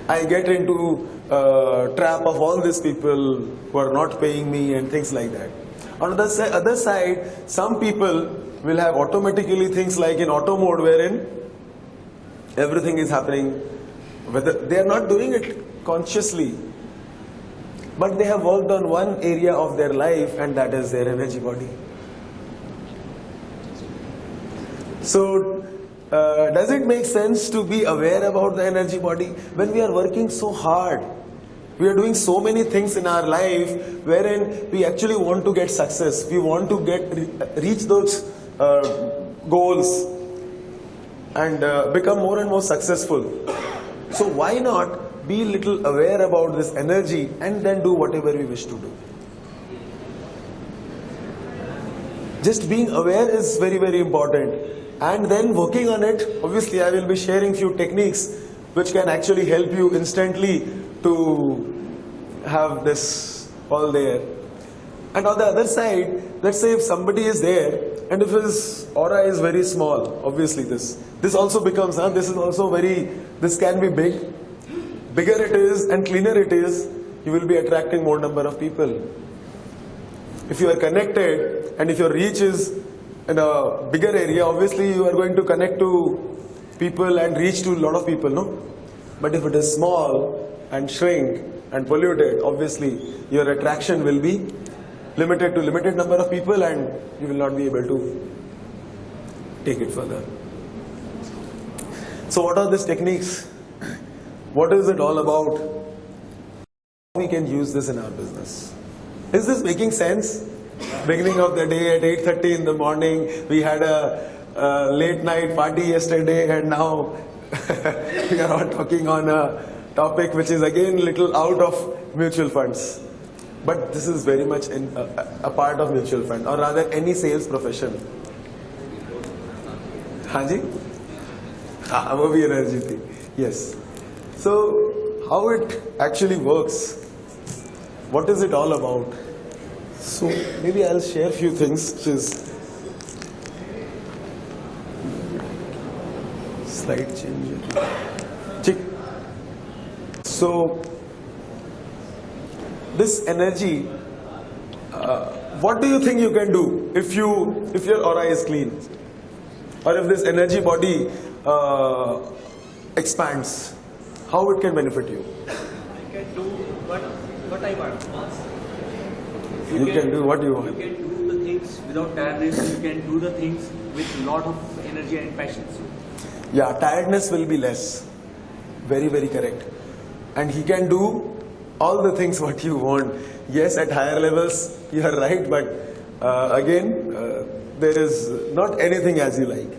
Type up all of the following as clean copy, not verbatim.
I get into trap of all these people who are not paying me and things like that. On the other side, some people will have automatically things like in auto mode wherein everything is happening, whether they are not doing it consciously, but they have worked on one area of their life, and that is their energy body. So, does it make sense to be aware about the energy body? When we are working so hard, we are doing so many things in our life wherein we actually want to get success. We want to reach those goals and become more and more successful. So why not be little aware about this energy and then do whatever we wish to do? Just being aware is very, very important. And then working on it, obviously I will be sharing few techniques which can actually help you instantly to have this all there. And on the other side, let's say if somebody is there and if his aura is very small, obviously this also becomes, this can be big. Bigger it is and cleaner it is, you will be attracting more number of people. If you are connected and if your reach is in a bigger area, obviously you are going to connect to people and reach to a lot of people, no? But if it is small and shrink and polluted, obviously your attraction will be limited to limited number of people and you will not be able to take it further. So what are these techniques? What is it all about? How we can use this in our business? Is this making sense? Beginning of the day at 8:30 in the morning, we had a late night party yesterday, and now we are all talking on a topic which is again little out of mutual funds. But this is very much a part of mutual fund, or rather any sales profession. Hanji? वो भी energy थी. Yes. So how it actually works? What is it all about? So maybe I'll share a few things, which is slide change. So this energy, what do you think you can do if your aura is clean, or if this energy body expands? How it can benefit you? I can do what I want. You can do what you want. You can do the things without tiredness. You can do the things with lot of energy and passion. Yeah, tiredness will be less. Very, very correct. And he can do all the things what you want. Yes, at higher levels, you are right, but again, there is not anything as you like.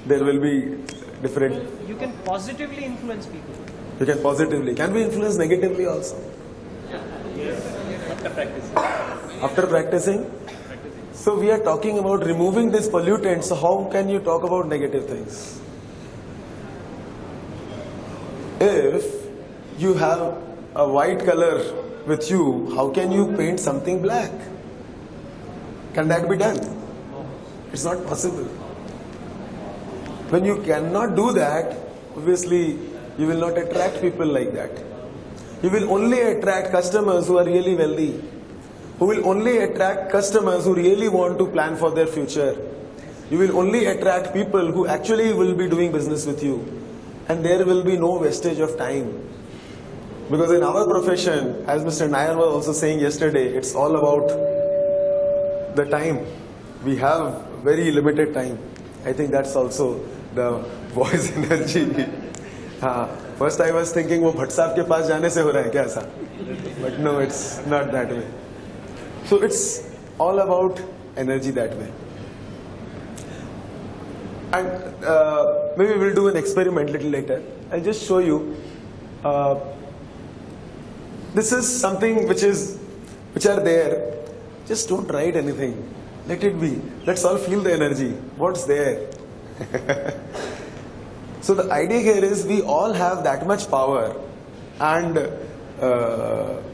There will be different. Well, you can positively influence people. You can positively. Can we influence negatively also? Yes. After practicing. After practicing? So we are talking about removing this pollutant. So how can you talk about negative things? If you have a white color with you, how can you paint something black? Can that be done? It's not possible. When you cannot do that, obviously you will not attract people like that. You will only attract customers who are really wealthy, who will only attract customers who really want to plan for their future. You will only attract people who actually will be doing business with you, and there will be no wastage of time. Because in our profession, as Mr. Nair was also saying yesterday, it's all about the time. We have very limited time. I think that's also the voice energy. First I was thinking वो भट्ट साहब के पास जाने से हो रहा है क्या ऐसा? But no, it's not that way. So it's all about energy that way. And maybe we'll do an experiment little later. I'll just show you. This is something which are there. Just don't write anything. Let it be. Let's all feel the energy. What's there? So the idea here is we all have that much power, and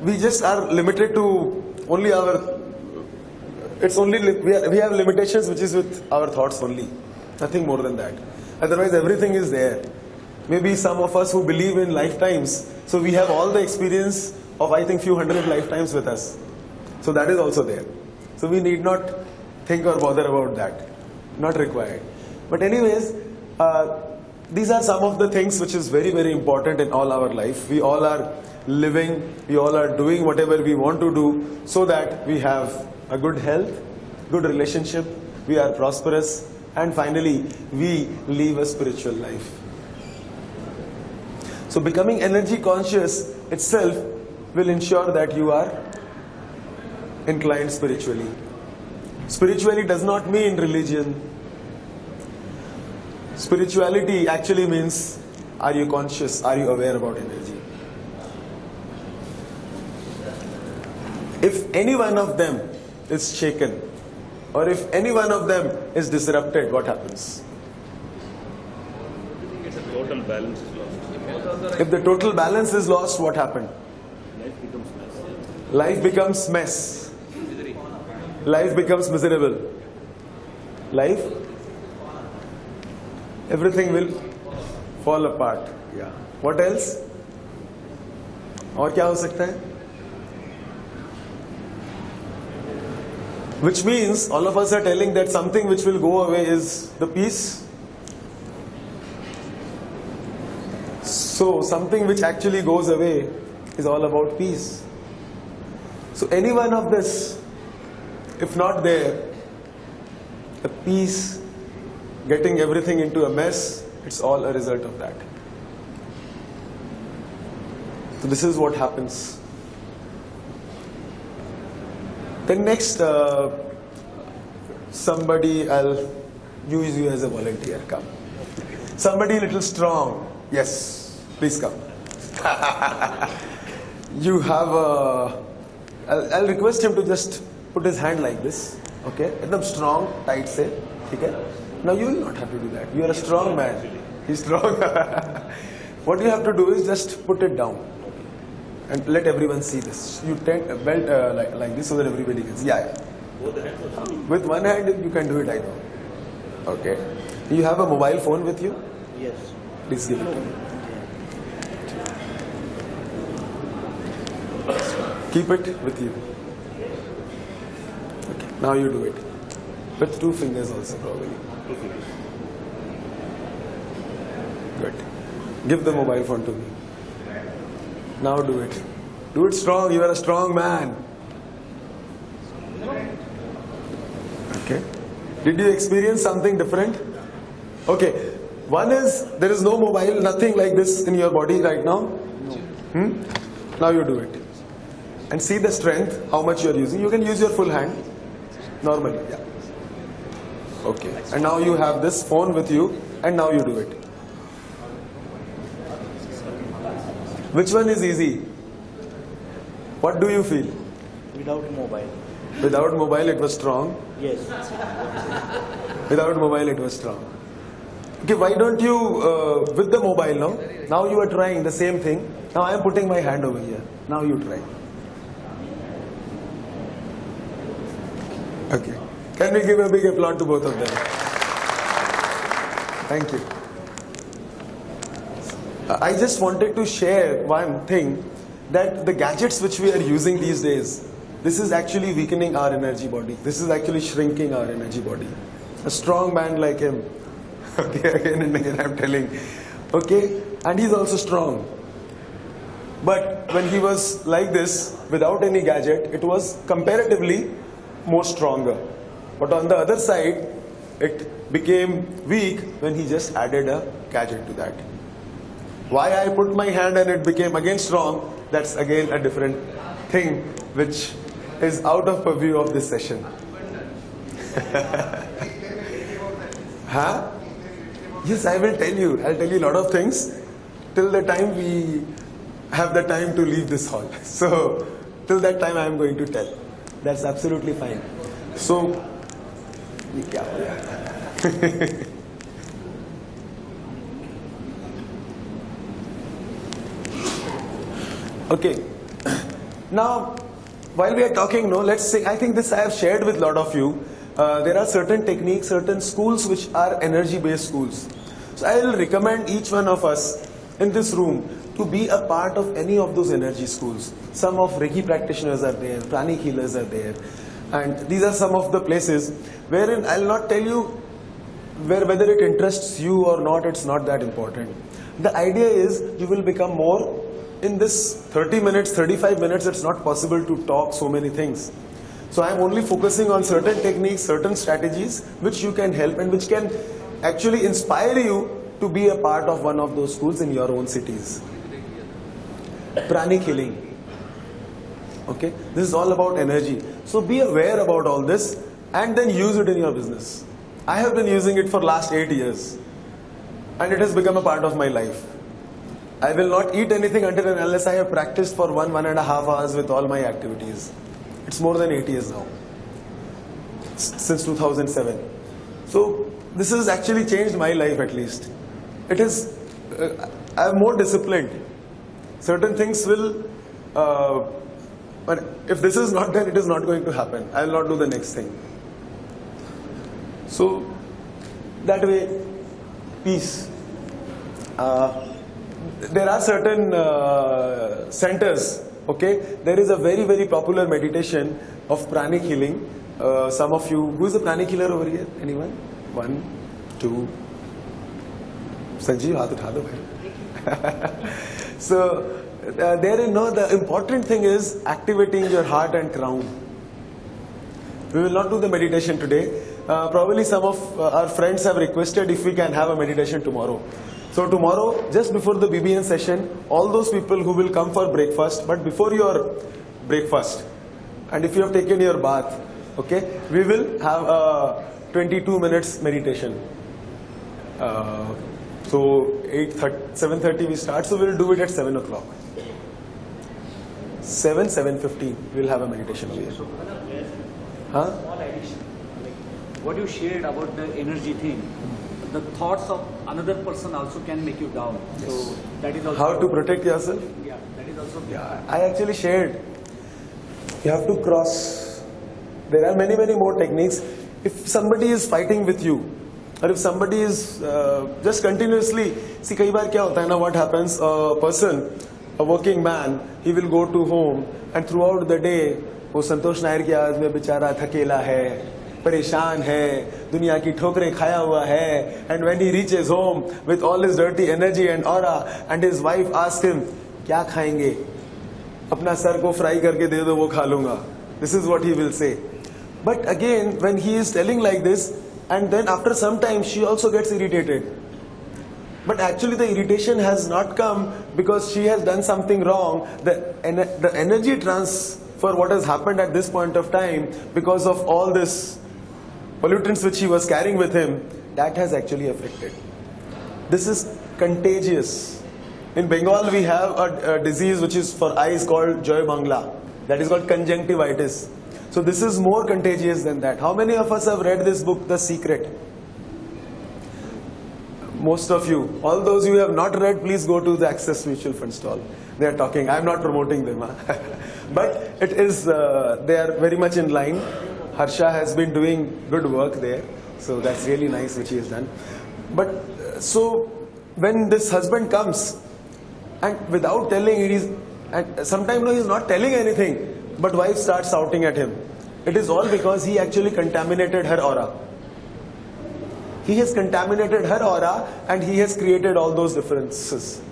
we just are limited to only our. It's only we have limitations which is with our thoughts only. Nothing more than that. Otherwise everything is there. Maybe some of us who believe in lifetimes, so we have all the experience of I think few hundred lifetimes with us. So that is also there. So we need not think or bother about that. Not required. But anyways, these are some of the things which is very, very important in all our life. We all are living, we all are doing whatever we want to do so that we have a good health, good relationship, we are prosperous, and finally we live a spiritual life. So becoming energy conscious itself will ensure that you are inclined spiritually. Spiritually does not mean religion. Spirituality actually means, are you conscious, are you aware about energy? If any one of them is shaken, or if any one of them is disrupted, what happens? It's a total balance is lost. If the total balance is lost, what happened? Life becomes mess. Life becomes mess. Life becomes miserable. Life, everything will fall apart. Yeah. What else? और क्या हो सकता है? Which means all of us are telling that something which will go away is the peace. So something which actually goes away is all about peace. So any one of this, if not there, the peace, getting everything into a mess, it's all a result of that. So this is what happens. Then next, somebody, I'll use you as a volunteer, come. Somebody little strong, yes, please come. You have a, I'll request him to just put his hand like this, okay? Ekdam strong, tight say, okay? Now you will not have to do that. You are a strong man. He's strong. What you have to do is just put it down and let everyone see this. You belt like this so that everybody can see. Yeah. With one hand you can do it, I know. Okay. You have a mobile phone with you? Yes. Please give it to me. Keep it with you. Okay. Now you do it. With 2 fingers also probably. Good. Give the mobile phone to me. Now do it. Do it strong. You are a strong man. Okay. Did you experience something different? Okay. One is there is no mobile, nothing like this in your body right now. No. Now you do it. And see the strength, how much you are using. You can use your full hand. Normally. Yeah. Okay. And now you have this phone with you and now you do it. Which one is easy? What do you feel? Without mobile. Without mobile it was strong. Yes. Without mobile it was strong. Okay, why don't you, with the mobile now, now you are trying the same thing. Now I am putting my hand over here. Now you try. Okay. Can we give a big applause to both of them? Thank you. I just wanted to share one thing, that the gadgets which we are using these days, this is actually weakening our energy body. This is actually shrinking our energy body. A strong man like him, okay, again and again I'm telling, okay, and he's also strong. But when he was like this, without any gadget, it was comparatively more stronger. But on the other side, it became weak when he just added a gadget to that. Why I put my hand and it became again strong, that's again a different thing which is out of purview of this session. Huh? Yes, I will tell you. I'll tell you a lot of things till the time we have the time to leave this hall. So, till that time I am going to tell. That's absolutely fine. So, ये क्या हो गया? Okay. Now, while we are talking, no, let's say, I think this I have shared with a lot of you. There are certain techniques, certain schools which are energy-based schools. So I will recommend each one of us in this room to be a part of any of those energy schools. Some of Reiki practitioners are there, pranic healers are there, and these are some of the places wherein I'll not tell you whether it interests you or not, it's not that important. The idea is you will become more in this 30 minutes, 35 minutes, it's not possible to talk so many things. So I'm only focusing on certain techniques, certain strategies which you can help and which can actually inspire you to be a part of one of those schools in your own cities. Pranic healing. Okay, this is all about energy. So be aware about all this and then use it in your business. I have been using it for last 8 years and it has become a part of my life. I will not eat anything until and unless I have practiced for 1.5 hours with all my activities. It's more than 8 years now, since 2007. So this has actually changed my life at least. It is, I'm more disciplined. Certain things will, but if this is not done, it is not going to happen. I will not do the next thing. So that way, peace. There are certain centers, okay? There is a very, very popular meditation of pranic healing. Some of you, who is a pranic healer over here? Anyone? 1, 2. Sanjeev, haath utha do bhai. So, there you know, the important thing is activating your heart and crown. We will not do the meditation today. Probably some of our friends have requested if we can have a meditation tomorrow. So tomorrow, just before the BBN session, all those people who will come for breakfast, but before your breakfast, and if you have taken your bath, okay, we will have a 22 minutes meditation. So 7:30 we start, so we will do it at 7 o'clock. 7:15 we will have a meditation over here. Huh? Small addition. What you shared about the energy thing, the thoughts of another person also can make you down. Yes. So that is also How to protect yourself? Yeah, that is also I actually shared. You have to cross. There are many, many more techniques. If somebody is fighting with you, or if somebody is just continuously, see, कई बार क्या होता है ना? What happens? A person, a working man, he will go to home and throughout the day, वो संतोष नायर की आवाज में बेचारा थकेला है, परेशान है, दुनिया की ठोकरें खाया हुआ है, and when he reaches home with all his dirty energy and aura, and his wife asks him, क्या खाएंगे? अपना सर को फ्राई करके दे दो, वो खा लूंगा. This is what he will say. But again, when he is telling like this, and then after some time she also gets irritated. But actually the irritation has not come because she has done something wrong. The energy transfer, what has happened at this point of time, because of all this pollutants which he was carrying with him, that has actually affected. This is contagious. In Bengal we have a disease which is for eyes called Joy Bangla. That is called conjunctivitis. So this is more contagious than that. How many of us have read this book, The Secret? Most of you. All those who have not read, please go to the Access Mutual Fund stall. They are talking. I am not promoting them. But it is, they are very much in line. Harsha has been doing good work there. So that's really nice which he has done. But so when this husband comes and without telling it is, and sometimes no, he is not telling anything, but wife starts shouting at him. It is all because he actually contaminated her aura. He has contaminated her aura and he has created all those differences.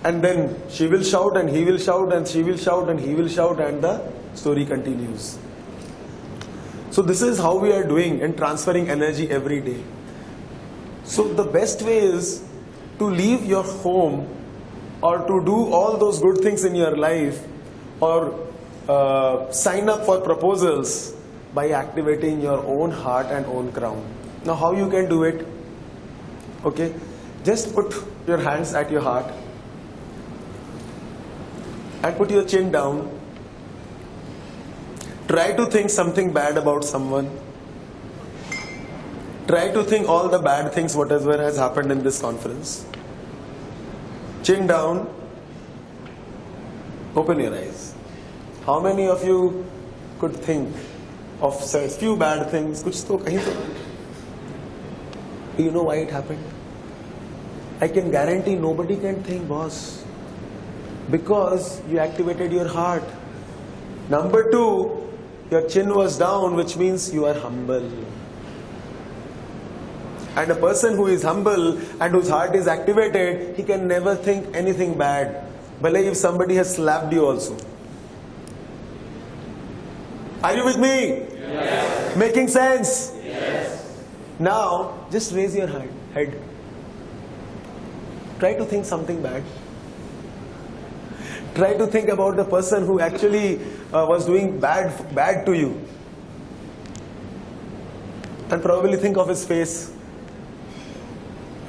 And then she will shout and he will shout and she will shout and he will shout and the story continues. So this is how we are doing in transferring energy every day. So the best way is to leave your home or to do all those good things in your life or sign up for proposals by activating your own heart and own crown. Now how you can do it? Okay, just put your hands at your heart and put your chin down. Try to think something bad about someone. Try to think all the bad things whatever has happened in this conference. Chin down. Open your eyes. How many of you could think of such few bad things? कुछ तो कहीं तो. Do you know why it happened? I can guarantee nobody can think, boss, because you activated your heart. Number two, your chin was down, which means you are humble. And a person who is humble and whose heart is activated, he can never think anything bad. But if somebody has slapped you also. Are you with me? Yes. Making sense? Yes. Now, just raise your head. Try to think something bad. Try to think about the person who actually was doing bad to you. And probably think of his face.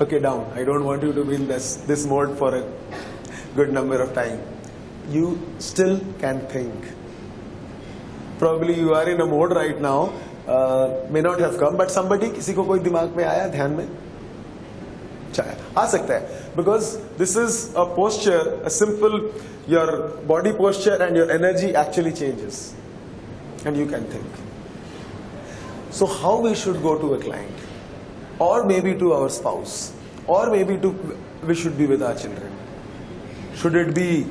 Okay, down. I don't want you to be in this mode for a good number of time. You still can think. Probably you are in a mode right now, may not have come, but somebody, किसी को कोई दिमाग में आया ध्यान में? आ सकता है, because this is a posture, a simple, your body posture and your energy actually changes, and you can think. So how we should go to a client, or maybe to our spouse, or maybe we should be with our children? Should it be,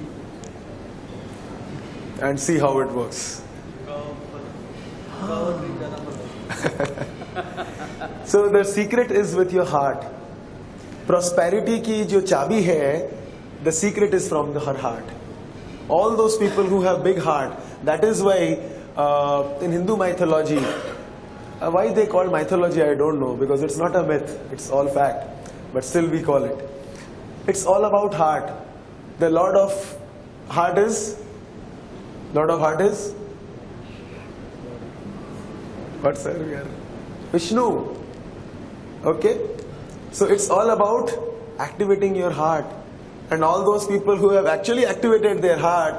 and see how it works. So the secret is with your heart. Prosperity की जो चाबी है, the secret is from her heart. All those people who have big heart, that is why in Hindu mythology, why they call mythology I don't know, because it's not a myth, it's all fact, but still we call it. It's all about heart. The Lord of Heart is? What, sir? We are Vishnu. Okay? So it's all about activating your heart. And all those people who have actually activated their heart,